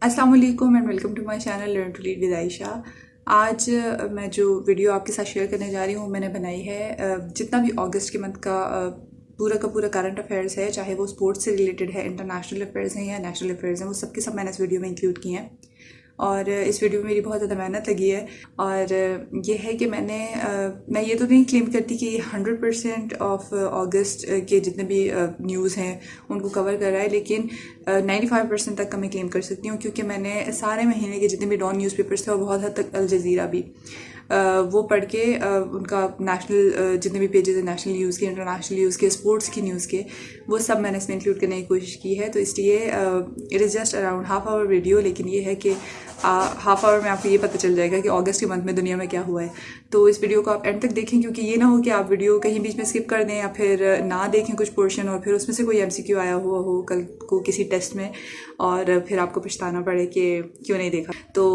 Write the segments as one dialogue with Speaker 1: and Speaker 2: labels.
Speaker 1: अस्सलाम वालेकुम and welcome to my channel learn to lead with Ayesha. आज मैं जो वीडियो आपके साथ शेयर करने जा रही हूँ मैंने बनाई है जितना भी अगस्त के मंथ का पूरा करंट अफेयर्स है, चाहे वो स्पोर्ट्स से रिलेटेड है, इंटरनेशनल अफेयर्स हैं या नेशनल अफेयर्स हैं, वो सब के सब मैंने इस वीडियो में इंक्लूड किए हैं। और इस वीडियो में मेरी बहुत ज़्यादा मेहनत लगी है। और ये है कि मैं ये तो नहीं क्लेम करती कि 100% ऑफ अगस्त के जितने भी न्यूज़ हैं उनको कवर कर रहा है, लेकिन 95% तक का मैं क्लेम कर सकती हूँ, क्योंकि मैंने सारे महीने के जितने भी डॉन न्यूज़पेपर्स थे और बहुत हद तक अल जज़ीरा भी वो पढ़ के उनका नेशनल जितने भी पेजेस हैं, नेशनल न्यूज़ के, इंटरनेशनल न्यूज़ के, स्पोर्ट्स की न्यूज़ के, वो सब मैंने इसमें इंक्लूड करने की कोशिश की है। तो इसलिए it is just around half hour video, लेकिन ये है कि हाफ आवर में आपको ये पता चल जाएगा कि अगस्त के मंथ में दुनिया में क्या हुआ है। तो इस वीडियो को आप एंड तक देखें, क्योंकि ये ना हो कि आप वीडियो कहीं बीच में स्किप कर दें या फिर ना देखें कुछ पोर्शन और फिर उसमें से कोई MCQ आया हुआ हो कल को किसी टेस्ट में और फिर आपको पछताना पड़े कि क्यों नहीं देखा। तो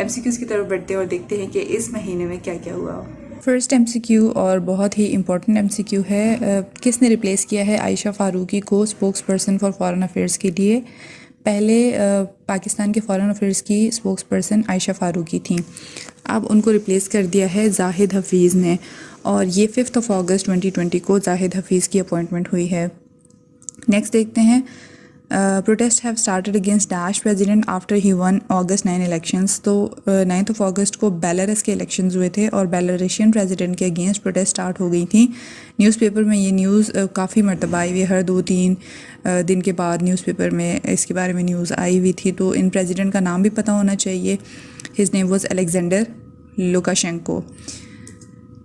Speaker 1: MCQs की तरफ बढ़ते हैं और देखते हैं कि इस महीने में क्या क्या हुआ। फर्स्ट MCQ और बहुत ही इम्पोर्टेंट MCQ है, किसने रिप्लेस किया है आयशा फ़ारूकी को spokes person for foreign affairs के लिए। पहले पाकिस्तान के फॉरेन अफेयर्स की स्पोक्स पर्सन आयशा फ़ारूकी थी, अब उनको रिप्लेस कर दिया है जाहिद हफीज़ ने, और ये 5 अगस्त 2020 को जाहिद हफीज़ की अपॉइंटमेंट हुई है। नेक्स्ट देखते हैं, protest have started against dash president after he one August 9 elections. तो 9 अगस्त को बेलारस के इलेक्शंस हुए थे और बेलारेशियन प्रेसिडेंट के अगेंस्ट प्रोटेस्ट स्टार्ट हो गई थी। न्यूज़पेपर में ये न्यूज़ काफ़ी मरतबा आई हुई है, हर 2-3 दिन के बाद न्यूज़पेपर में इसके बारे में न्यूज़ आई हुई थी। तो इन प्रेसिडेंट का नाम भी पता होना चाहिए। His name was Alexander Lukashenko.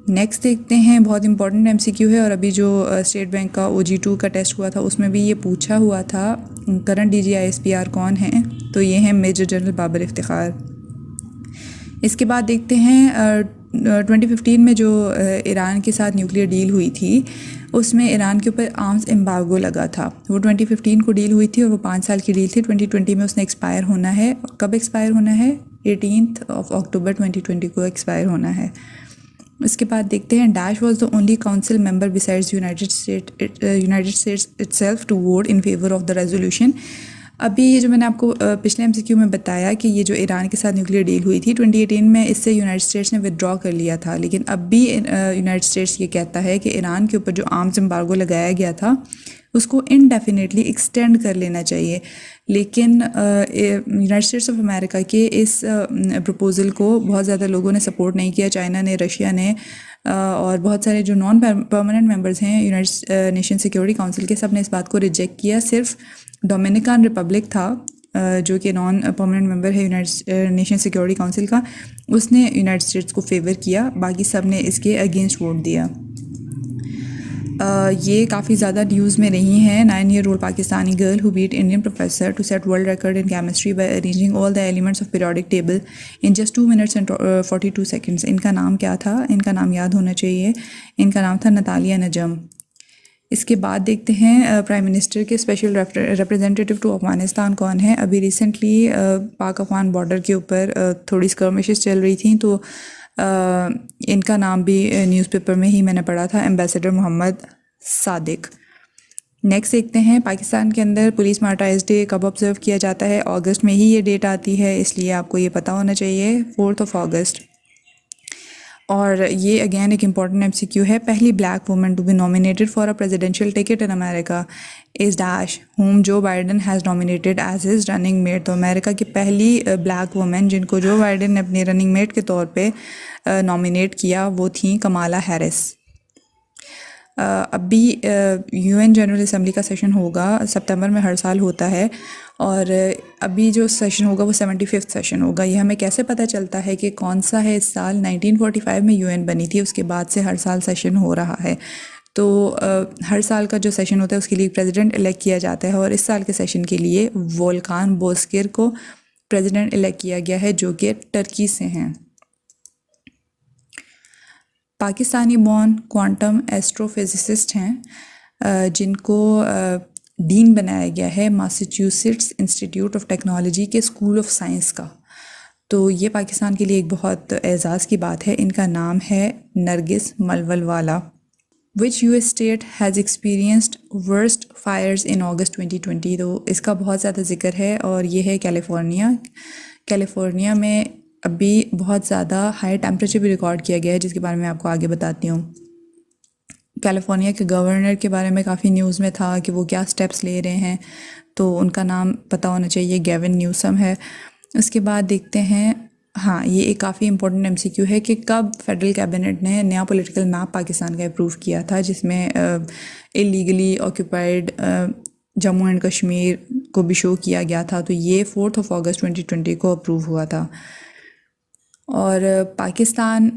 Speaker 1: Next देखते हैं, बहुत इंपॉर्टेंट MCQ है और अभी जो स्टेट बैंक का OG2 का टेस्ट हुआ था उसमें भी ये पूछा हुआ था, करंट DG ISPR कौन है, तो ये हैं मेजर जनरल बाबर इफ्तिखार। इसके बाद देखते हैं 2015 में जो ईरान के साथ न्यूक्लियर डील हुई थी उसमें ईरान के ऊपर आर्म्स एम्बार्गो लगा था। वो 2015 को डील हुई थी और वो 5 साल की डील थी। 2020 में उसने एक्सपायर होना है। कब एक्सपायर होना है? 18 अक्टूबर 2020 को एक्सपायर होना है। इसके बाद देखते हैं, dash was the only council member besides United States itself to vote in favour of the resolution. अभी ये जो मैंने आपको पिछले MCQ में बताया कि ये जो ईरान के साथ न्यूक्लियर डील हुई थी 2018 में, इससे यूनाइटेड स्टेट्स ने विदड्रॉ कर लिया था, लेकिन अब भी यूनाइटेड स्टेट्स ये कहता है कि ईरान के ऊपर जो आर्म्स एम्बार्गो लगाया गया था उसको इनडेफिनेटली एक्सटेंड कर लेना चाहिए। लेकिन यूनाइटेड स्टेट्स ऑफ अमेरिका के इस प्रपोज़ल को बहुत ज़्यादा लोगों ने सपोर्ट नहीं किया। चाइना ने, रशिया ने और बहुत सारे जो नॉन परमानेंट मेंबर्स हैं यूनाइटेड नेशन सिक्योरिटी काउंसिल के, सब ने इस बात को रिजेक्ट किया। सिर्फ डोमिनिकन रिपब्लिक था जो कि नॉन परमानेंट मेंबर है यूनाइटेड नेशन सिक्योरिटी काउंसिल का, उसने यूनाइटेड स्टेट्स को फेवर किया, बाकी सब ने इसके अगेंस्ट वोट दिया। ये काफ़ी ज़्यादा न्यूज़ में रही हैं। 9-year-old Pakistani girl who beat Indian professor to set world record in chemistry by arranging all the elements of periodic table in just 2 minutes and 42 seconds। इनका नाम क्या था? इनका नाम याद होना चाहिए। इनका नाम था नतालिया नजम। इसके बाद देखते हैं, प्राइम मिनिस्टर के स्पेशल रिप्रेजेंटेटिव टू अफगानिस्तान कौन है। अभी रिसेंटली पाक अफगान बॉर्डर के ऊपर थोड़ी स्कर्मिशेस चल रही थी, तो इनका नाम भी न्यूज़पेपर में ही मैंने पढ़ा था, एम्बेसडर मोहम्मद सादिक। नेक्स्ट देखते हैं, पाकिस्तान के अंदर पुलिस मार्टाइज डे कब ऑब्जर्व किया जाता है? अगस्त में ही ये डेट आती है, इसलिए आपको ये पता होना चाहिए, 4 अगस्त। और ये अगेन एक इम्पॉर्टेंट MCQ है, पहली black woman to be nominated for a presidential ticket in America is dash whom जो Biden has nominated as his running mate. तो अमेरिका की पहली ब्लैक वुमेन जिनको जो बाइडन ने अपनी रनिंग मेट के तौर पे नॉमिनेट किया वो थी कमाला हैरिस। अभी UN जनरल असम्बली का सेशन होगा, सितंबर में हर साल होता है, और अभी जो सेशन होगा वो 75th सेशन होगा। ये हमें कैसे पता चलता है कि कौन सा है? इस साल 1945 में UN बनी थी, उसके बाद से हर साल सेशन हो रहा है। तो हर साल का जो सेशन होता है उसके लिए प्रेसिडेंट इलेक्ट किया जाता है, और इस साल के सेशन के लिए वोल्कान बोस्किर को प्रेसिडेंट इलेक्ट किया गया है, जो कि टर्की से हैं। पाकिस्तानी बॉर्न क्वांटम एस्ट्रोफिजिसिस्ट हैं जिनको डीन बनाया गया है मैसाचुसेट्स इंस्टीट्यूट ऑफ टेक्नोलॉजी के स्कूल ऑफ साइंस का। तो ये पाकिस्तान के लिए एक बहुत एज़ाज़ की बात है। इनका नाम है Nargis Mavalvala. Which US state has experienced worst fires in August 2020। तो इसका बहुत ज़्यादा जिक्र है और ये है कैलिफोर्निया। कैलिफोर्निया में अभी बहुत ज़्यादा हाई टेम्परेचर भी रिकॉर्ड किया गया है, जिसके बारे में आपको आगे बताती हूँ। कैलिफोर्निया के गवर्नर के बारे में काफ़ी न्यूज़ में था कि वो क्या स्टेप्स ले रहे हैं, तो उनका नाम पता होना चाहिए, गेविन न्यूसम है। उसके बाद देखते हैं, हाँ ये एक काफ़ी इंपॉर्टेंट एमसीक्यू है कि कब फेडरल कैबिनेट ने नया पॉलिटिकल मैप पाकिस्तान का अप्रूव किया था, जिसमें illegally occupied Jammu and Kashmir को भी शो किया गया था। तो ये 4 अगस्त 2020 को अप्रूव हुआ था। और पाकिस्तान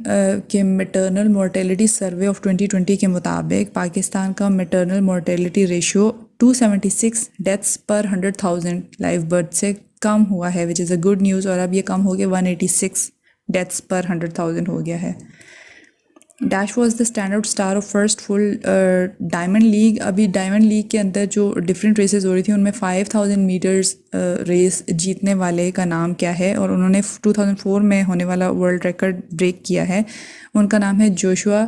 Speaker 1: के मैटरनल मोर्टेलिटी सर्वे ऑफ 2020 के मुताबिक पाकिस्तान का मैटरनल मोर्टेलिटी रेशियो 276 डेथ्स पर 100,000 लाइव बर्थ से कम हुआ है, which is a good news. और अब ये कम हो गया, 186 डेथ्स पर 100,000 हो गया है। Dash was the stand out star of first full diamond league. अभी डायमंड लीग के अंदर जो डिफरेंट रेसेस हो रही थी, उनमें 5,000 मीटर्स रेस जीतने वाले का नाम क्या है, और उन्होंने 2004 में होने वाला वर्ल्ड रिकॉर्ड ब्रेक किया है। उनका नाम है जोशुआ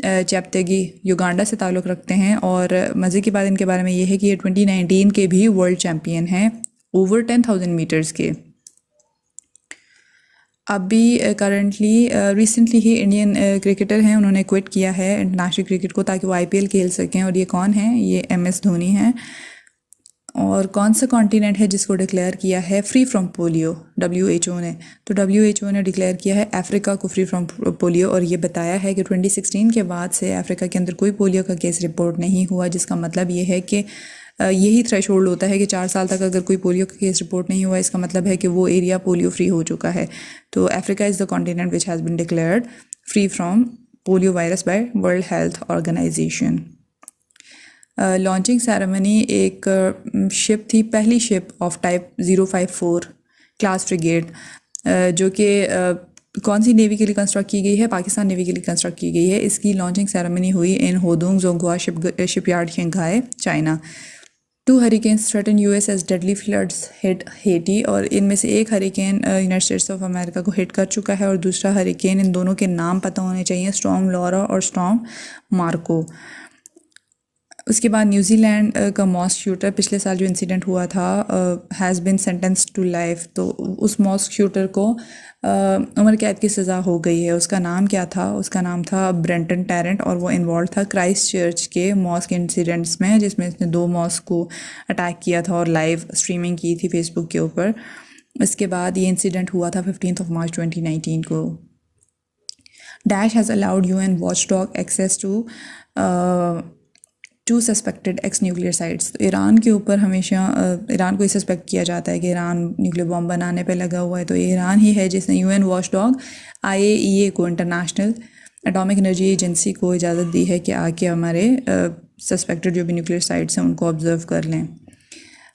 Speaker 1: चैप्टेगी, युगांडा से ताल्लुक़ रखते हैं। और मज़े की बात इनके बारे में ये है कि ये 2019 के भी वर्ल्ड चैम्पियन हैं ओवर 10,000 मीटर्स के। अभी करंटली रिसेंटली ही इंडियन क्रिकेटर हैं, उन्होंने क्विट किया है इंटरनेशनल क्रिकेट को ताकि वो आईपीएल खेल सकें। और ये कौन है? ये एमएस धोनी हैं। और कौन सा कॉन्टिनेंट है जिसको डिक्लेयर किया है फ्री फ्रॉम पोलियो डब्ल्यूएचओ ने? तो डब्ल्यूएचओ ने डिक्लेयर किया है अफ्रीका को फ्री फ्रॉम पोलियो। और ये बताया है कि 2016 के बाद से अफ्रीका के अंदर कोई पोलियो का केस रिपोर्ट नहीं हुआ, जिसका मतलब ये है कि यही थ्रेशोल्ड होता है कि 4 साल तक अगर कोई पोलियो का केस रिपोर्ट नहीं हुआ, इसका मतलब है कि वो एरिया पोलियो फ्री हो चुका है। तो Africa is the continent which has been declared free from polio virus by World Health Organization. Launching ceremony एक शिप थी, पहली ship of type 054 class frigate, जो कि कौन सी नेवी के लिए कंस्ट्रक्ट की गई है? पाकिस्तान नेवी के लिए कंस्ट्रक्ट की गई है। इसकी लॉन्चिंग सेरेमनी हुई in Hudong Zhonghua shipyard Shanghai, China. 2 hurricanes threaten US as deadly floods hit Haiti. और इनमें से एक hurricane United States of America को हिट कर चुका है और दूसरा हरिकेन, इन दोनों के नाम पता होने चाहिए, स्टॉर्म लॉरा और स्टॉर्म मार्को। उसके बाद न्यूजीलैंड का मॉस्क शूटर, पिछले साल जो इंसिडेंट हुआ था, has been sentenced to life. तो उस मॉस्क शूटर को उम्र कैद की सज़ा हो गई है। उसका नाम क्या था? उसका नाम था ब्रेंटन टैरेंट, और वो इन्वॉल्व था क्राइस्ट चर्च के मॉस्क इंसिडेंट्स में, जिसमें इसने 2 मॉस्क को अटैक किया था और लाइव स्ट्रीमिंग की थी फेसबुक के ऊपर। इसके बाद ये इंसिडेंट हुआ था 15 मार्च 2019 को। Dash has allowed UN watchdog access to 2 suspected ex nuclear sites. तो ईरान के ऊपर हमेशा ईरान को सस्पेक्ट किया जाता है कि ईरान न्यूक्लियर बॉम्ब बनाने पे लगा हुआ है। तो ईरान ही है जिसने यूएन वॉचडॉग आईएईए को, इंटरनेशनल एटॉमिक एनर्जी एजेंसी को इजाज़त दी है कि आके हमारे सस्पेक्टेड जो भी न्यूक्लियर साइट्स हैं उनको ऑब्जर्व कर लें।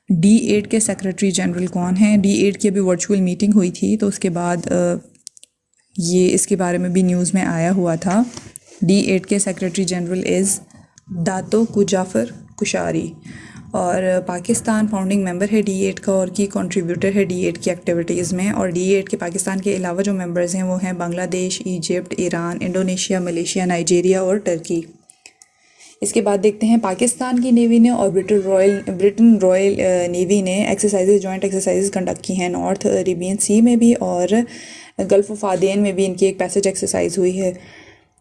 Speaker 1: D8 के सेक्रेटरी जनरल कौन हैं? D8 की अभी वर्चुअल मीटिंग हुई थी, तो उसके बाद ये इसके बारे में भी न्यूज़ में आया हुआ था। D8 के सेक्रेटरी जनरल इज़ दातो कुजाफर कुशारी, और पाकिस्तान फाउंडिंग मेंबर है D8 का और की कंट्रीब्यूटर है D8 की एक्टिविटीज़ में। और D8 के पाकिस्तान के अलावा जो मेंबर्स हैं वो हैं Bangladesh, Egypt, Iran, Indonesia, Malaysia, Nigeria और टर्की। इसके बाद देखते हैं पाकिस्तान की नेवी ने और ब्रिटेन रॉयल नेवी ने एक्सरसाइजेज, जॉइंट एक्सरसाइजेज कंडक्ट की हैं नॉर्थ अरेबियन सी में भी और गल्फ ऑफ आदेन में भी। इनकी एक पैसेज एक्सरसाइज हुई है।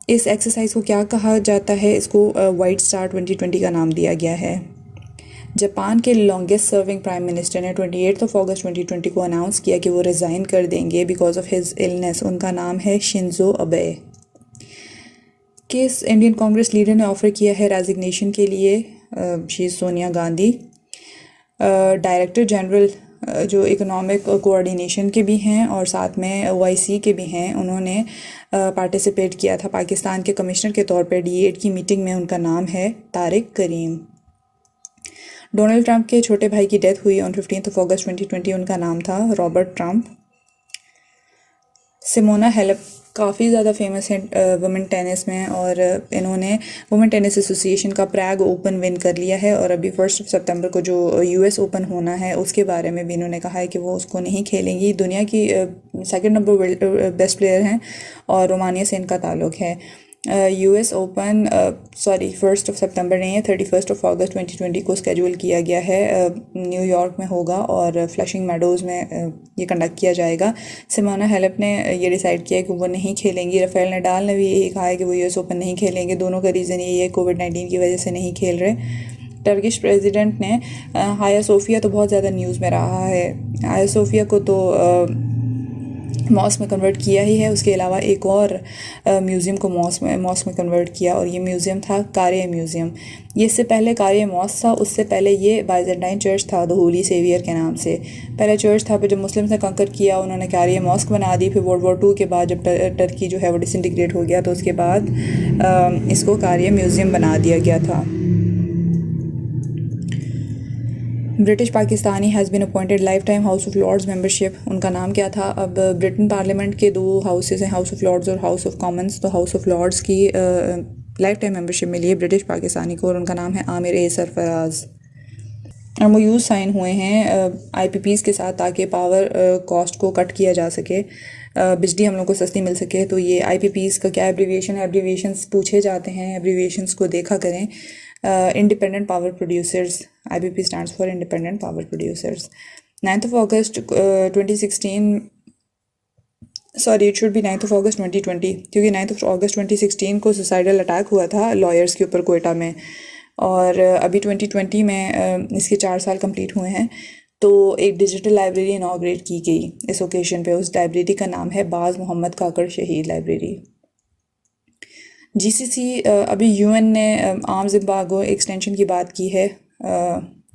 Speaker 1: इस एक्सरसाइज को क्या कहा जाता है? इसको वाइट स्टार 2020 का नाम दिया गया है। जापान के लॉन्गेस्ट सर्विंग प्राइम मिनिस्टर ने 28 अगस्त 2020 को अनाउंस किया कि वो रिज़ाइन कर देंगे बिकॉज ऑफ हिज इलनेस। उनका नाम है शिंजो अबे। किस इंडियन कांग्रेस लीडर ने ऑफ़र किया है रेजिग्नेशन के लिए? She Sonia Gandhi. Director general जो इकोनॉमिक कोऑर्डिनेशन के भी हैं और साथ में OIC के भी हैं, उन्होंने पार्टिसिपेट किया था पाकिस्तान के कमिश्नर के तौर पर D8 की मीटिंग में। उनका नाम है तारिक करीम। डोनाल्ड ट्रंप के छोटे भाई की डेथ हुई ऑन 15 अगस्त 2020। उनका नाम था रॉबर्ट ट्रंप। सिमोना हेलेप काफ़ी ज़्यादा फेमस है वुमेन टेनिस में, और इन्होंने वुमेन टेनिस एसोसिएशन का प्रैग ओपन विन कर लिया है। और अभी 1 सितंबर को जो US ओपन होना है उसके बारे में भी इन्होंने कहा है कि वो उसको नहीं खेलेंगी। दुनिया की 2nd नंबर बेस्ट प्लेयर हैं और रोमानिया से इनका ताल्लुक़ है। यूएस ओपन 1 सितंबर नहीं है, 31 अगस्त 2020 को स्केड्यूल किया गया है। न्यूयॉर्क में होगा और फ्लशिंग मेडोज़ में ये कंडक्ट किया जाएगा। सिमोना हेलेप ने ये डिसाइड किया है कि वो नहीं खेलेंगी। राफेल नडाल ने भी यही कहा है कि वो यूएस ओपन नहीं खेलेंगे। दोनों का रीज़न यही है, कोविड-19 की वजह से नहीं खेल रहे। टर्किश प्रेसिडेंट ने हाया सोफिया तो बहुत ज़्यादा न्यूज़ में रहा है। हाया सोफिया को तो मॉस्क में कन्वर्ट किया ही है। उसके अलावा एक और म्यूज़ियम को मॉस्क में कन्वर्ट किया और ये म्यूज़ियम था कार्य म्यूज़ियम। ये इससे पहले कार्य मॉस्क था, उससे पहले ये बाइजेंटाइन चर्च था, द होली सेवियर के नाम से पहले चर्च था। फिर जब मुस्लिम्स ने कंकर किया, उन्होंने कार्य मॉस्क बना दी। फिर वर्ल्ड वॉर 2 के बाद जब टर्की जो है वो डिसइंटीग्रेट हो गया, तो उसके बाद इसको कार्य म्यूज़ियम बना दिया गया था। British Pakistani has been appointed lifetime House of Lords membership. उनका नाम क्या था? अब ब्रिटेन पार्लियामेंट के 2 हाउसेस हैं, हाउस ऑफ लॉर्ड्स और हाउस ऑफ कॉमन्स। तो हाउस ऑफ लॉर्ड्स की लाइफ टाइम मेंबरशिप मिली है ब्रिटिश पाकिस्तानी को और उनका नाम है आमिर ए सरफराज। और वो यूज़ साइन हुए हैं आईपीपीज़ के साथ ताकि पावर कॉस्ट को कट किया जा सके, बिजली हम लोग को सस्ती मिल सके। तो ये आईपीपीज़ का क्या एब्रीविएशन है? एब्रीविएशंस पूछे जाते हैं, एब्रीविएशंस को देखा करें। Independent power producers, IPP stands for independent power producers. 9 August 2016, sorry it should be 9 अगस्त 2020, क्योंकि 9 अगस्त 2016 को सुसाइडल अटैक हुआ था लॉयर्स के ऊपर कोयटा में, और अभी 2020 में इसके 4 साल कंप्लीट हुए हैं। तो एक डिजिटल लाइब्रेरी इनॉग्रेट की गई इस ओकेशन पे। उस लाइब्रेरी का नाम है बाज़ मोहम्मद काकड़ शहीद लाइब्रेरी। जीसीसी, अभी यूएन ने आर्म्स एम्बार्गो एक्सटेंशन की बात की है।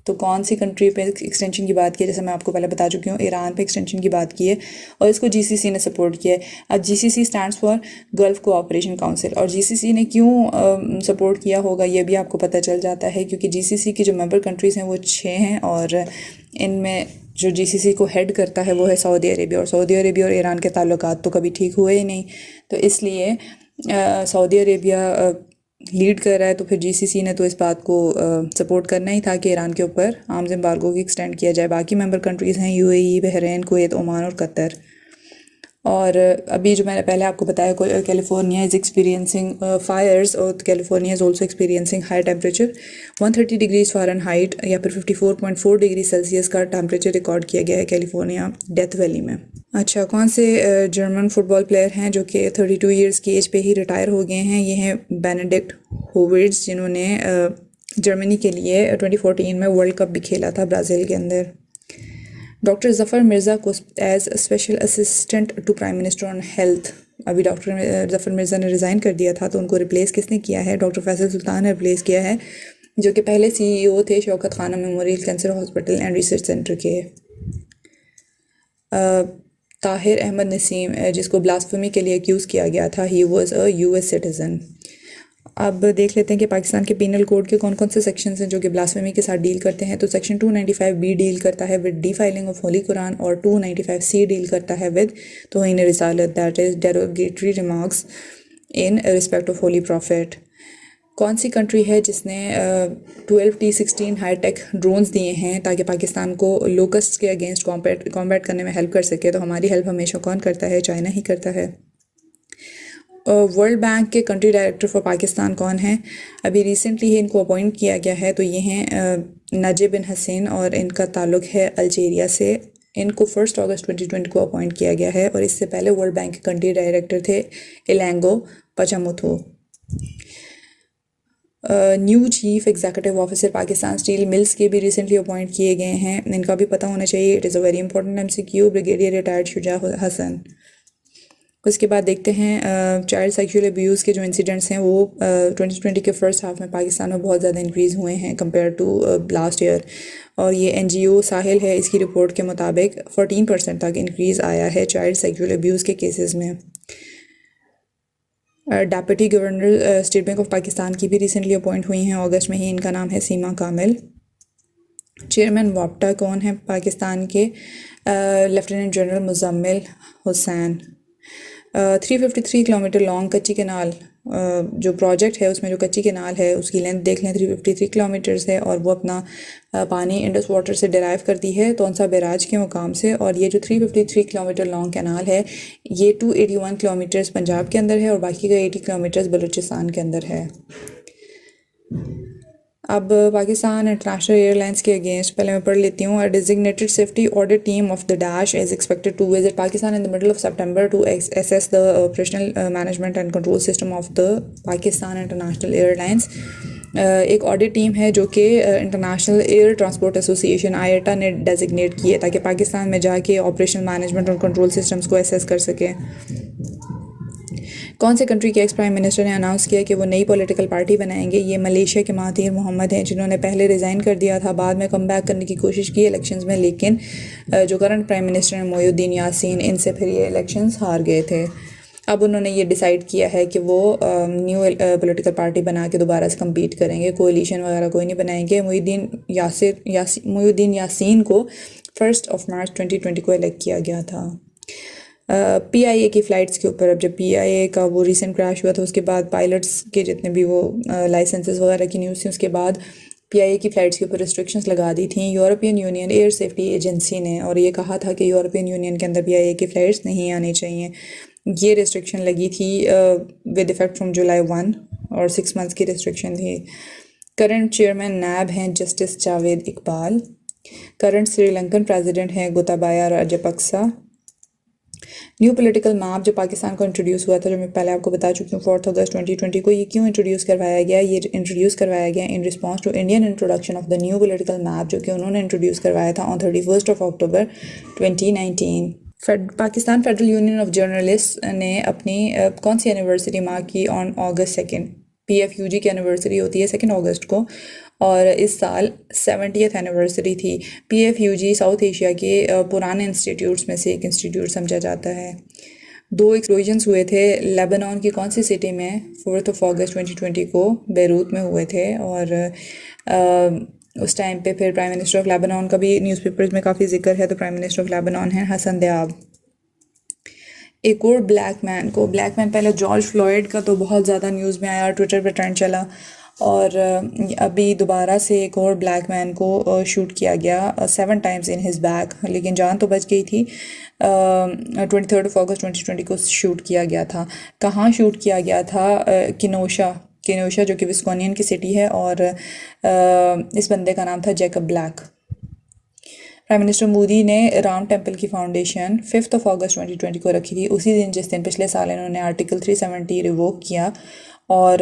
Speaker 1: तो कौन सी कंट्री पे एक्सटेंशन की बात की है? जैसे मैं आपको पहले बता चुकी हूँ, ईरान पे एक्सटेंशन की बात की है और इसको जीसीसी ने सपोर्ट किया है। अब GCC stands for gulf cooperation council, और जीसीसी ने क्यों सपोर्ट किया होगा ये भी आपको पता चल जाता है, क्योंकि जीसीसी की जो मेंबर कंट्रीज़ हैं वो 6 हैं और इनमें जो जीसीसी को हेड करता है वो है सऊदी अरेबिया, और सऊदी अरेबिया और ईरान के ताल्लुकात तो कभी ठीक हुए ही नहीं। तो इसलिए सऊदी अरेबिया लीड कर रहा है, तो फिर जीसीसी ने तो इस बात को सपोर्ट करना ही था कि ईरान के ऊपर आर्म्स एम्बार्गो की एक्सटेंड किया जाए। बाकी मेंबर कंट्रीज़ हैं यूएई, बहरीन, कुवैत, ओमान और कतर। और अभी जो मैंने पहले आपको बताया, कैलिफोर्निया इज़ एक्सपीरियंसिंग फायर्स, और California is also experiencing high temperature. 130 degrees Fahrenheit या फिर 54.4 डिग्री सेल्सियस का टेम्परेचर रिकॉर्ड किया गया है कैलिफोर्निया डेथ वैली में। अच्छा, कौन से जर्मन फुटबॉल प्लेयर हैं जो कि 32 ईयर्स की एज पे ही रिटायर हो गए हैं? ये हैं बेनेडिक्ट होविट्ज़, जिन्होंने जर्मनी के लिए 2014 में वर्ल्ड कप भी खेला था ब्राज़ील के अंदर। डॉक्टर ज़फ़र मिर्ज़ा को as special assistant to prime minister on health, अभी डॉक्टर ज़फ़र मिर्ज़ा ने रिज़ाइन कर दिया था, तो उनको रिप्लेस किसने किया है? डॉक्टर फैसल सुल्तान ने रिप्लेस किया है, जो कि पहले सीईओ थे शौकत खाना memorial cancer hospital and research centre के। ताहिर अहमद नसीम, जिसको ब्लास्फेमी के लिए एक्यूज़ किया गया था, he was a US citizen. अब देख लेते हैं कि पाकिस्तान के पीनल कोड के कौन कौन से सेक्शंस हैं जो कि ब्लास्फेमी के साथ डील करते हैं। तो सेक्शन 295 डील करता है with D filing of Holi Quran, और 295 डील करता है विद तौहीन रिसालत, that is derogatory remarks in respect of holy prophet. कौन सी कंट्री है जिसने 12 T-16 हाईटेक ड्रोन्स दिए हैं ताकि पाकिस्तान को लोकस्ट के अगेंस्ट कॉम्बैट करने में हेल्प कर सके? तो हमारी हेल्प हमेशा कौन करता है? चाइना ही करता है। वर्ल्ड बैंक के कंट्री डायरेक्टर फॉर पाकिस्तान कौन है? अभी रिसेंटली ही इनको अपॉइंट किया गया है, तो ये हैं नजीब बिन हसन, और इनका ताल्लुक़ है अल्जीरिया से। इनको 1 अगस्त 2020 को अपॉइंट किया गया है, और इससे पहले वर्ल्ड बैंक के कंट्री डायरेक्टर थे Illango Patchamuthu. New chief executive officer Pakistan steel mills के भी रिसेंटली अपॉइंट किए गए हैं, इनका भी पता होना चाहिए। It is a very important MCQ. Brigadier retired Shuja Hasan. उसके बाद देखते हैं चाइल्ड सेक्सुअल अब्यूज़ के जो इंसिडेंट्स हैं वो 2020 के फर्स्ट हाफ में पाकिस्तान में बहुत ज़्यादा इंक्रीज़ हुए हैं कंपेयर टू लास्ट ईयर, और ये एनजीओ साहिल है, इसकी रिपोर्ट के मुताबिक 14% तक इंक्रीज़ आया है चाइल्ड सेक्सुअल अब्यूज़ के केसेस में। Deputy governor state bank of Pakistan की भी रिसेंटली अपॉइंट हुई हैं अगस्त में ही, इनका नाम है सीमा कामिल। चेयरमैन वाप्टा कौन है पाकिस्तान के? Lieutenant general Muzammil Hussain. 353 kilometre long कच्ची कैनाल जो प्रोजेक्ट है उसमें जो कच्ची कैनाल है उसकी लेंथ देख लें 353 किलोमीटर्स है और वो अपना पानी इंडस वाटर से डिराइव करती है तौनसा बैराज के मुकाम से। और ये जो 353 किलोमीटर लॉन्ग कैनाल है ये 281 किलोमीटर्स पंजाब के अंदर है और बाकी का 80 किलोमीटर्स बलूचिस्तान के अंदर है। अब पाकिस्तान इंटरनेशनल एयरलाइंस के अगेंस्ट पहले मैं पढ़ लेती हूँ। Designated safety audit team of the dash is expected to visit Pakistan in the middle of सितंबर to assess the operational management and control system of the Pakistan International Airlines. एक ऑडिट टीम है जो कि International Air Transport Association IATA ने designate की है ताकि पाकिस्तान में जाके ऑपरेशनल मैनेजमेंट और कंट्रोल सिस्टम्स को असेस कर सके। कौन से कंट्री के एक्स प्राइम मिनिस्टर ने अनाउंस किया कि वो नई पॉलिटिकल पार्टी बनाएंगे? ये मलेशिया के महातीर मोहम्मद हैं जिन्होंने पहले रिज़ाइन कर दिया था, बाद में कम बैक करने की कोशिश की इलेक्शंस में, लेकिन जो करंट प्राइम मिनिस्टर हैं मोयुद्दीन यासीन, इनसे फिर ये इलेक्शंस हार गए थे। अब उन्होंने ये डिसाइड किया है कि वो न्यू पॉलिटिकल पार्टी बना के दोबारा से कम्पीट करेंगे, कोलिशन वगैरह कोई नहीं बनाएंगे। मोयुद्दीन यासीन को 1 मार्च 2020 को इलेक्ट किया गया था। PIA की फ़्लाइट्स के ऊपर, अब जब PIA का वो रिसेंट क्रैश हुआ था उसके बाद पायलट्स के जितने भी वो लाइसेंसेस वगैरह की न्यूज़ थी उसके बाद PIA की फ़्लाइट्स के ऊपर रिस्ट्रिक्शंस लगा दी थी European union air safety agency ने, और ये कहा था कि यूरोपियन यूनियन के अंदर PIA की फ़्लाइट्स नहीं आनी चाहिए। ये रिस्ट्रिक्शन लगी थी विद इफ़ेक्ट फ्रॉम जुलाई 1 और 6 मंथ्स की रिस्ट्रिक्शन थी। करंट चेयरमैन नैब हैं justice Javed Iqbal. Current Sri Lankan president हैं Gotabaya Rajapaksa. New political map जो पाकिस्तान को इंट्रोड्यूस हुआ था, जो मैं पहले आपको बता चुकी हूँ 4 अगस्त 2020 को, ये क्यों इंट्रोड्यूस करवाया गया? ये इंट्रोड्यूस करवाया गया in response to Indian introduction of the new political map जो कि उन्होंने इंट्रोड्यूस करवाया था on 31 October 2019। Pakistan federal union of journalist ने अपनी कौन सी एनिवर्सरी मार्क की ऑन August 2? PFUG की एनिवर्सरी होती है 2 अगस्त को और इस साल 70th एनिवर्सरी थी। PFUG साउथ एशिया के पुराने इंस्टीट्यूट्स में से एक इंस्टीट्यूट समझा जाता है। 2 एक्सप्लोजन्स हुए थे लेबनान की कौन सी सिटी में 4 अगस्त 2020 को? बेरूत में हुए थे। और उस टाइम पे फिर प्राइम मिनिस्टर ऑफ लेबनान का भी न्यूज़पेपर्स में काफ़ी जिक्र है, तो प्राइम मिनिस्टर ऑफ लेबनान है हसन दियाब। एक और ब्लैक मैन पहले जॉर्ज फ्लॉयड का तो बहुत ज़्यादा न्यूज़ में आया, ट्विटर पे ट्रेंड चला, और अभी दोबारा से एक और ब्लैक मैन को शूट किया गया 7 टाइम्स इन हिज बैक, लेकिन जान तो बच गई थी। 23 अगस्त 2020 को शूट किया गया था। कहाँ शूट किया गया था? किनोशा जो कि विस्कोनियन की सिटी है, और इस बंदे का नाम था Jacob black. Prime minister Modi ने राम टेम्पल की फाउंडेशन 5 अगस्त 2020 को रखी थी, उसी दिन जिस दिन पिछले साल इन्होंने आर्टिकल 370 रिवोक किया, और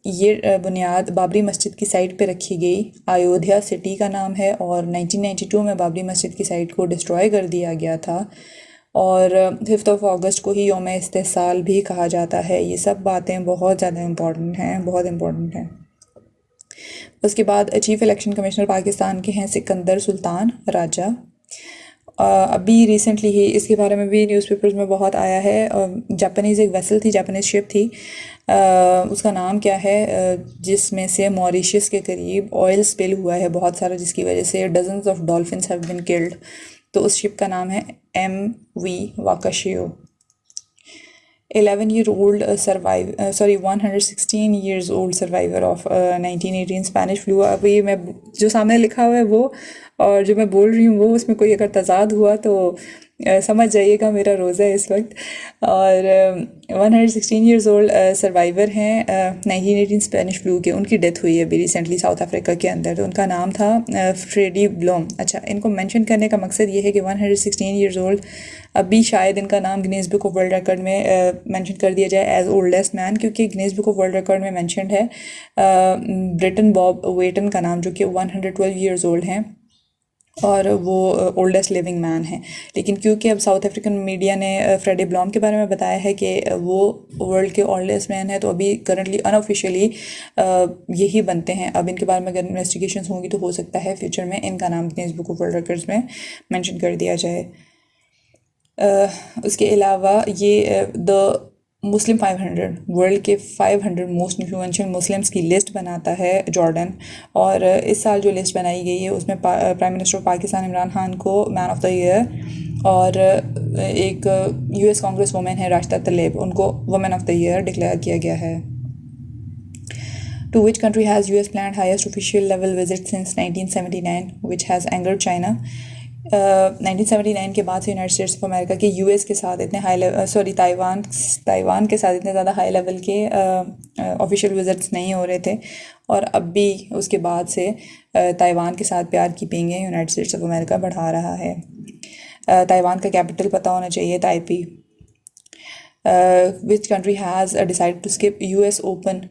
Speaker 1: ये बुनियाद बाबरी मस्जिद की साइट पे रखी गई। अयोध्या सिटी का नाम है, और 1992 में बाबरी मस्जिद की साइट को डिस्ट्रॉय कर दिया गया था, और 5 अगस्त को ही यौम इस्तेसाल भी कहा जाता है। ये सब बातें बहुत ज़्यादा इम्पॉर्टेंट हैं। उसके बाद चीफ इलेक्शन कमिश्नर पाकिस्तान के हैं सिकंदर सुल्तान राजा। अभी रिसेंटली ही इसके बारे में भी न्यूज़पेपर्स में बहुत आया है। जापानीज़ एक वेसल थी, जापानीज़ शिप थी, उसका नाम क्या है, जिसमें से मॉरिशस के करीब ऑयल स्पिल हुआ है बहुत सारा, जिसकी वजह से dozens of dolphins have been killed. तो उस शिप का नाम है MV Wakashio. 116 years old survivor of 1918 Spanish flu. अभी मैं जो सामने लिखा हुआ है वो और जो मैं बोल रही हूँ वो, उसमें कोई अगर तजाद हुआ तो समझ जाइएगा, मेरा रोज़ा है इस वक्त। और 116 years old सर्वाइवर हैं 1918 स्पेनिश फ्लू के। उनकी डेथ हुई है अभी रिसेंटली साउथ अफ्रीका के अंदर। तो उनका नाम था फ्रेडी ब्लूम। अच्छा, इनको मेंशन करने का मकसद ये है कि 116 years old, अभी शायद इनका नाम Guinness book of world record में मेंशन कर दिया जाए एज ओल्डेस्ट मैन, क्योंकि Guinness book of world record में मेंशनड है ब्रिटन बॉब वेटन का नाम, जो कि 112 years old हैं और वो ओल्डेस्ट लिविंग मैन है। लेकिन क्योंकि अब साउथ अफ्रीकन मीडिया ने फ्रेडी ब्लॉम के बारे में बताया है कि वो वर्ल्ड के ओल्डेस्ट मैन है, तो अभी करंटली अनऑफिशियली यही बनते हैं। अब इनके बारे में अगर इन्वेस्टिगेशंस होंगी तो हो सकता है फ्यूचर में इनका नाम Guinness book of world records में मेंशन कर दिया जाए। उसके अलावा ये द मुस्लिम 500 वर्ल्ड के 500 मोस्ट इन्फ्लुएंशियल मुस्लिम्स की लिस्ट बनाता है जॉर्डन। और इस साल जो लिस्ट बनाई गई है उसमें prime minister of Pakistan Imran Khan को मैन ऑफ द ईयर और एक यूएस कांग्रेस वुमेन है राशिदा तलेब, उनको women of the year declare किया गया है। To which country has US planned highest official level visit since 1979, which has angered China? 1979 के बाद से यूनाइटेड स्टेट्स ऑफ अमेरिका के यूएस के साथ इतने हाई लेवल ताइवान के साथ इतने ज़्यादा हाई लेवल के ऑफिशियल विजिट्स नहीं हो रहे थे। और अब भी उसके बाद से ताइवान के साथ प्यार की पींगे यूनाइटेड स्टेट्स ऑफ अमेरिका बढ़ा रहा है। ताइवान का कैपिटल पता होना चाहिए, Taipei. Which country has decided to skip US Open?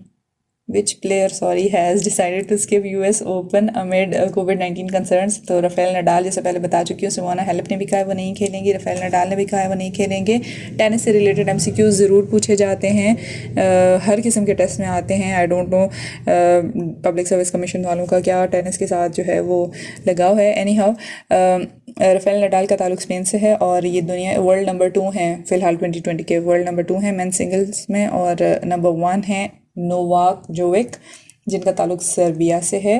Speaker 1: Which player has decided to skip US Open amid COVID-19 concerns? तो राफेल नडाल, जैसे पहले बता चुकी हूँ, सिमोना हेलेप ने भी कहा है वो नहीं खेलेंगी, राफेल नडाल ने भी कहा है वो नहीं खेलेंगे। टेनिस से रिलेटेड MCQs ज़रूर पूछे जाते हैं, हर किस्म के टेस्ट में आते हैं। I don't know public service commission वालों का क्या टेनिस के साथ जो है वो लगाव है। एनी हाउ राफेल नडाल का ताल्लुक स्पेन से है और ये दुनिया वर्ल्ड नंबर 2 हैं फ़िलहाल 2020 के वर्ल्ड नंबर 2 हैं मेन सिंगल्स में, और नंबर 1 है नोवाक जोविक जिनका ताल्लुक सर्बिया से है।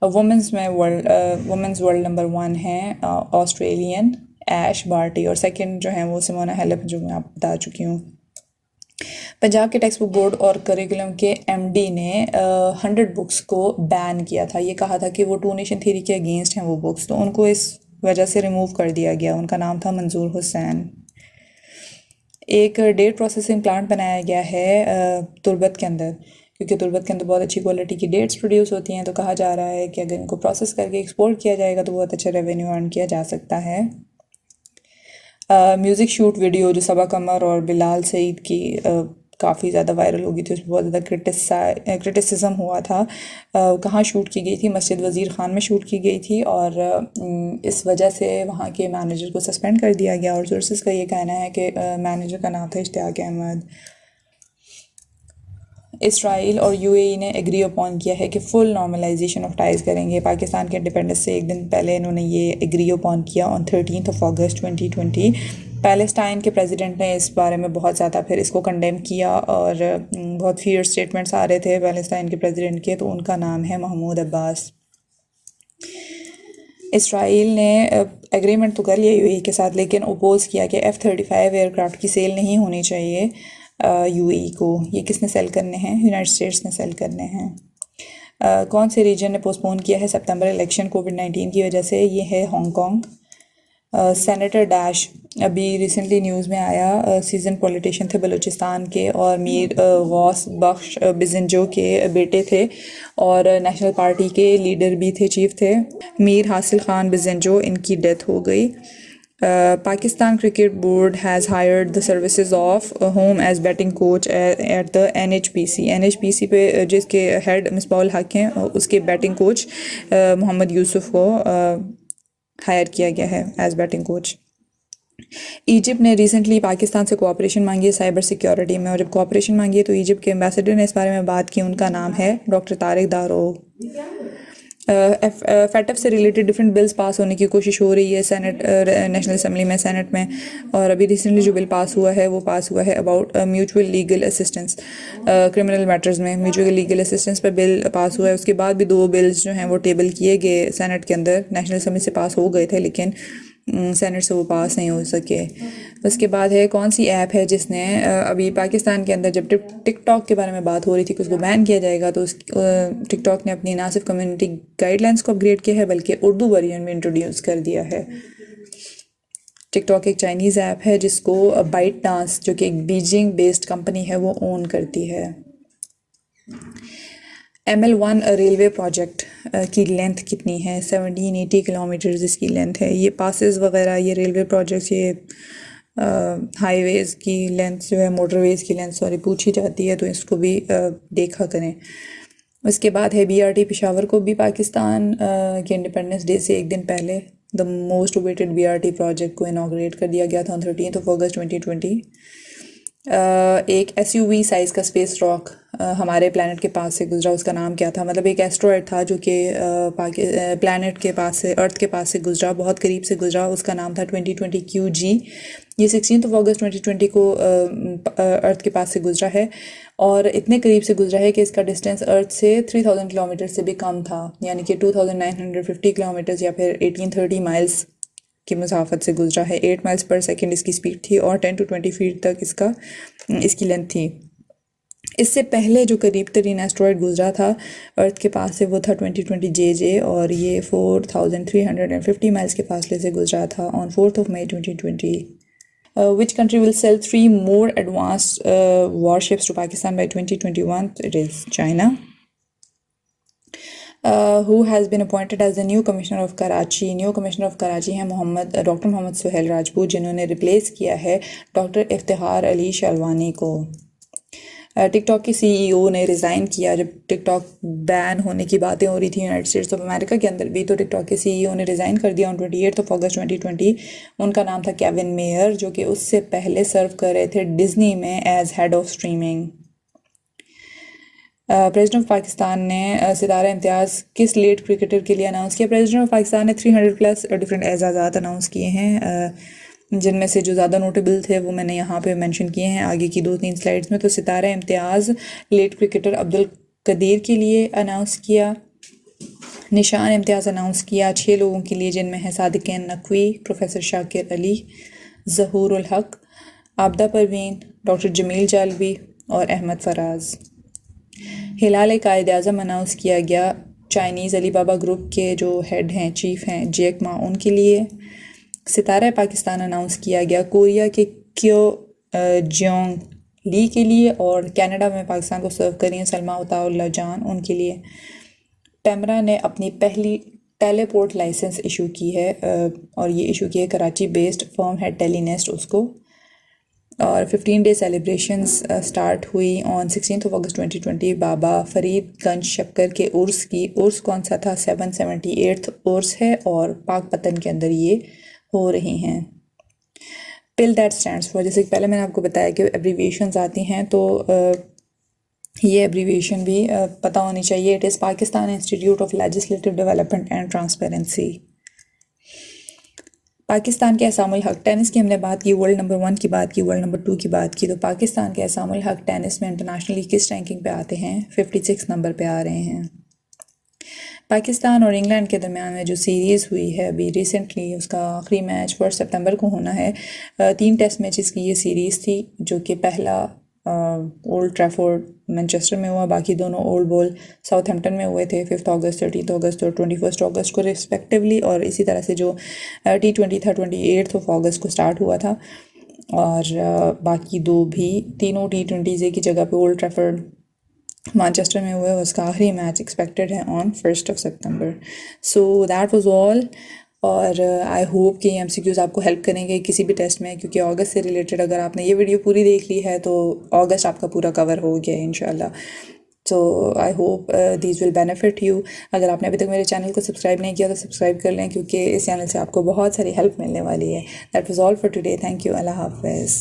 Speaker 1: वुमेंस वर्ल्ड नंबर 1 है ऑस्ट्रेलियन ऐश बार्टी, और सेकंड जो है वो सिमोना हेलेप जो मैं आपको बता चुकी हूँ। पंजाब के टेक्स्ट बुक बोर्ड और करिकुलम के MD ने 100 बुक्स को बैन किया था। ये कहा था कि वो टू नेशन थ्योरी के अगेंस्ट हैं वो बुक्स, तो उनको इस वजह से रिमूव कर दिया गया। उनका नाम था मंजूर हुसैन। एक डेट प्रोसेसिंग प्लांट बनाया गया है तुर्बत के अंदर, क्योंकि तुर्बत के अंदर बहुत अच्छी क्वालिटी की डेट्स प्रोड्यूस होती हैं, तो कहा जा रहा है कि अगर इनको प्रोसेस करके एक्सपोर्ट किया जाएगा तो बहुत अच्छा रेवेन्यू अर्न किया जा सकता है। म्यूज़िक शूट वीडियो जो सबा कमर और बिलाल सईद की काफ़ी ज़्यादा वायरल हो गई थी, उसमें बहुत ज़्यादा क्रिटिसिज्म हुआ था। कहाँ शूट की गई थी? मस्जिद वज़ीर ख़ान में शूट की गई थी, और इस वजह से वहाँ के मैनेजर को सस्पेंड कर दिया गया। और सोर्सेज का ये कहना है कि मैनेजर का नाम था इश्तियाक अहमद। इसराइल और UAE ने एग्री अपॉन किया है कि फुल नॉर्मलाइजेशन ऑफ टाइज करेंगे। पाकिस्तान के इंडिपेंडेंस से एक दिन पहले इन्होंने ये एग्री अपॉन किया ऑन 13 अगस्त 2020। पैलेस्टाइन के प्रेसिडेंट ने इस बारे में बहुत ज़्यादा फिर इसको कंडेम किया, और बहुत फियर्स स्टेटमेंट्स आ रहे थे पैलेस्टाइन के प्रेसिडेंट के, तो उनका नाम है महमूद अब्बास। इसराइल ने एग्रीमेंट तो कर लिया UAE के साथ, लेकिन अपोज किया कि F-35 एयरक्राफ्ट की सेल नहीं होनी चाहिए UAE को। ये किसने सेल करने हैं? यूनाइटेड स्टेट्स ने सेल करने हैं। कौन से रीजन ने पोस्टपोन किया है सितंबर इलेक्शन कोविड-19 की वजह से? ये है हांगकांग। सेनेटर डैश अभी रिसेंटली न्यूज़ में आया, सीजन पॉलिटिशियन थे बलूचिस्तान के, और मीर गौस बख्श बिजंजो के बेटे थे, और नेशनल पार्टी के लीडर भी थे, चीफ थे। मीर हासिल खान बिजंजो, इनकी डेथ हो गई। Pakistan cricket board has hired the services of home as batting coach at the NHPC पे जिसके हेड मिसबाउल हक हैं, उसके बैटिंग कोच मोहम्मद यूसुफ को हायर किया गया है एज बैटिंग कोच। इजिप्ट ने रिसेंटली पाकिस्तान से कोऑपरेशन मांगी है साइबर सिक्योरिटी में, और जब कोऑपरेशन मांगी है तो इजिप्ट के एम्बेसडर ने इस बारे में बात की। उनका नाम है डॉक्टर तारिक दारो। FATF से रिलेटेड डिफरेंट बिल्स पास होने की कोशिश हो रही है सेनेट, नेशनल असम्बली में, सेनेट में, और अभी रिसेंटली जो बिल पास हुआ है वो पास हुआ है about mutual legal assistance criminal matters में। म्यूचुअल लीगल असिस्टेंस पर बिल पास हुआ है। उसके बाद भी 2 बिल्स जो हैं वो टेबल किए गए सेनेट के अंदर, नेशनल असम्बली से पास हो गए थे, लेकिन सेनेट से वो पास नहीं हो सके। उसके बाद है कौन सी ऐप है जिसने अभी पाकिस्तान के अंदर जब टिकटॉक के बारे में बात हो रही थी कि उसको बैन किया जाएगा, तो टिकटॉक ने अपनी ना सिर्फ कम्युनिटी गाइडलाइंस को अपग्रेड किया है बल्कि उर्दू वर्जन में इंट्रोड्यूस कर दिया है। टिकटॉक एक चाइनीज़ ऐप है जिसको बाइट डांस, जो कि एक बीजिंग बेस्ड कंपनी है, वो ओन करती है। ML1 रेलवे प्रोजेक्ट की लेंथ कितनी है? 1780 किलोमीटर्स इसकी लेंथ है। ये पासेस वगैरह, ये रेलवे प्रोजेक्ट्स, ये हाईवेज़ की लेंथ जो है, मोटरवेज़ की लेंथ सॉरी, पूछी जाती है, तो इसको भी देखा करें। उसके बाद है BRT पेशावर को भी पाकिस्तान के इंडिपेंडेंस डे से एक दिन पहले the most awaited BRT project को इनाग्रेट कर दिया गया था 13 अगस्त 2020। एक SUV साइज़ का स्पेस रॉक हमारे प्लानट के पास से गुजरा। उसका नाम क्या था, मतलब एक एस्ट्रॉयड था जो कि प्लानट के पास से, अर्थ के पास से गुजरा, बहुत करीब से गुजरा। उसका नाम था 2020 QG। ये 16 अगस्त 2020 को अर्थ के पास से गुजरा है और इतने करीब से गुजरा है कि इसका डिस्टेंस अर्थ से 3000 किलोमीटर से भी कम था, यानी कि 2950 किलोमीटर्स या फिर 1830 माइल्स की मुसाफत से गुजरा है। 8 माइल्स पर सेकेंड इसकी स्पीड थी और 10 to 20 फीट तक इसकी लेंथ थी। इससे पहले जो करीब तरीन एस्ट्रॉयड गुजरा था अर्थ के पास से वो था 2020 JJ और ये 4350 माइल्स के फासले से गुजरा था on 4th of May 2020। Which country will sell 3 more advanced warships to Pakistan by 2021? It is China. Who has been appointed as the new commissioner of Karachi? New commissioner of Karachi हैं doctor Mohammad Suhail Rajput, जिन्होंने replace किया है doctor Iftikhar Ali शालवानी को। TikTok की CEO ने resign किया जब TikTok ban होने की बातें हो रही थी यूनाइटेड स्टेट्स ऑफ अमेरिका के अंदर भी, तो टिकटॉक के CEO ने रिज़ाइन कर दिया ऑन 28 अगस्त 2020। उनका नाम था केविन मेयर, जो कि उससे पहले सर्व कर रहे थे डिज्नी में as head of streaming. President of Pakistan ने सितारा इम्तियाज़ किस लेट क्रिकेटर के लिए अनाउंस किया? प्रेसिडेंट ऑफ पाकिस्तान ने 300+ डिफरेंट एजाज़ात अनाउंस किए हैं, जिनमें से जो ज़्यादा नोटेबल थे वो मैंने यहाँ पे मेंशन किए हैं आगे की 2-3 स्लाइड्स में। तो सितारा इम्तियाज़ लेट क्रिकेटर अब्दुल कदीर के लिए अनाउंस किया। निशान इम्तियाज़ अनाउंस किया 6 लोगों के लिए, जिनमें है सादिक़ नकवी, प्रोफेसर शाकिर अली, ज़हूरुल हक, आबदा परवीन, डॉक्टर जमील जालवी और अहमद फराज। हिलाल कायद आज़म अनाउंस किया गया चाइनीज़ अलीबाबा ग्रुप के जो हेड हैं, चीफ हैं, जैक मा, उनके लिए। सितारा पाकिस्तान अनाउंस किया गया कोरिया के क्यो जियोंग ली के लिए और कनाडा में पाकिस्तान को सर्व करी हैं सलमा उताउल्ला जान, उनके लिए। टेमरा ने अपनी पहली टेलीपोर्ट लाइसेंस इशू की है और ये इशू की है कराची बेस्ड फर्म है टेलीनेस्ट उसको। और 15 डे सेलिब्रेशंस स्टार्ट हुई ऑन 16 अगस्त 2020 बाबा फरीदगंज शक्कर के उर्स की। उर्स कौन सा था? 778th उर्स है और पाक पतन के अंदर ये हो रही हैं। पिल दैट स्टैंड्स फॉर, जैसे कि पहले मैंने आपको बताया कि एब्रीविएशंस आती हैं, तो ये एब्रीविएशन भी पता होनी चाहिए। It is Pakistan institute of legislative development and transparency. Pakistan के एहसामुल हक, टेनिस की हमने बात की, वर्ल्ड नंबर 1 की बात की, वर्ल्ड नंबर 2 की बात की, तो पाकिस्तान के एहसामुल हक टेनिस में इंटरनेशनली किस रैंकिंग पे आते हैं? 56 नंबर पे आ रहे हैं। पाकिस्तान और इंग्लैंड के दरमियान में जो सीरीज़ हुई है अभी रिसेंटली, उसका आखिरी मैच 1 सितंबर को होना है। 3 टेस्ट मैचेस की ये सीरीज़ थी, जो कि पहला ओल्ड ट्रैफोर्ड मैनचेस्टर में हुआ, बाकी दोनों ओल्ड बॉल साउथहैम्पटन में हुए थे 5 अगस्त, 13 अगस्त और 21 अगस्त को रिस्पेक्टिवली। और इसी तरह से जो T20 था 28 अगस्त को स्टार्ट हुआ था और बाकी दो भी, तीनों T20 एक ही जगह पे ओल्ड ट्रैफोर्ड मैनचेस्टर में हुआ है। उसका आखिरी मैच एक्सपेक्टेड है on 1 September. So that was all. और आई होप कि MCQs आपको हेल्प करेंगे किसी भी टेस्ट में, क्योंकि अगस्त से रिलेटेड अगर आपने ये वीडियो पूरी देख ली है तो अगस्त आपका पूरा कवर हो गया है इंशाल्लाह। So I hope these will benefit you. अगर आपने अभी तक मेरे चैनल को सब्सक्राइब नहीं किया तो सब्सक्राइब कर लें, क्योंकि इस चैनल से आपको बहुत सारी हेल्प मिलने वाली है। That was all for today. Thank you. अल्लाह हाफ़िज़।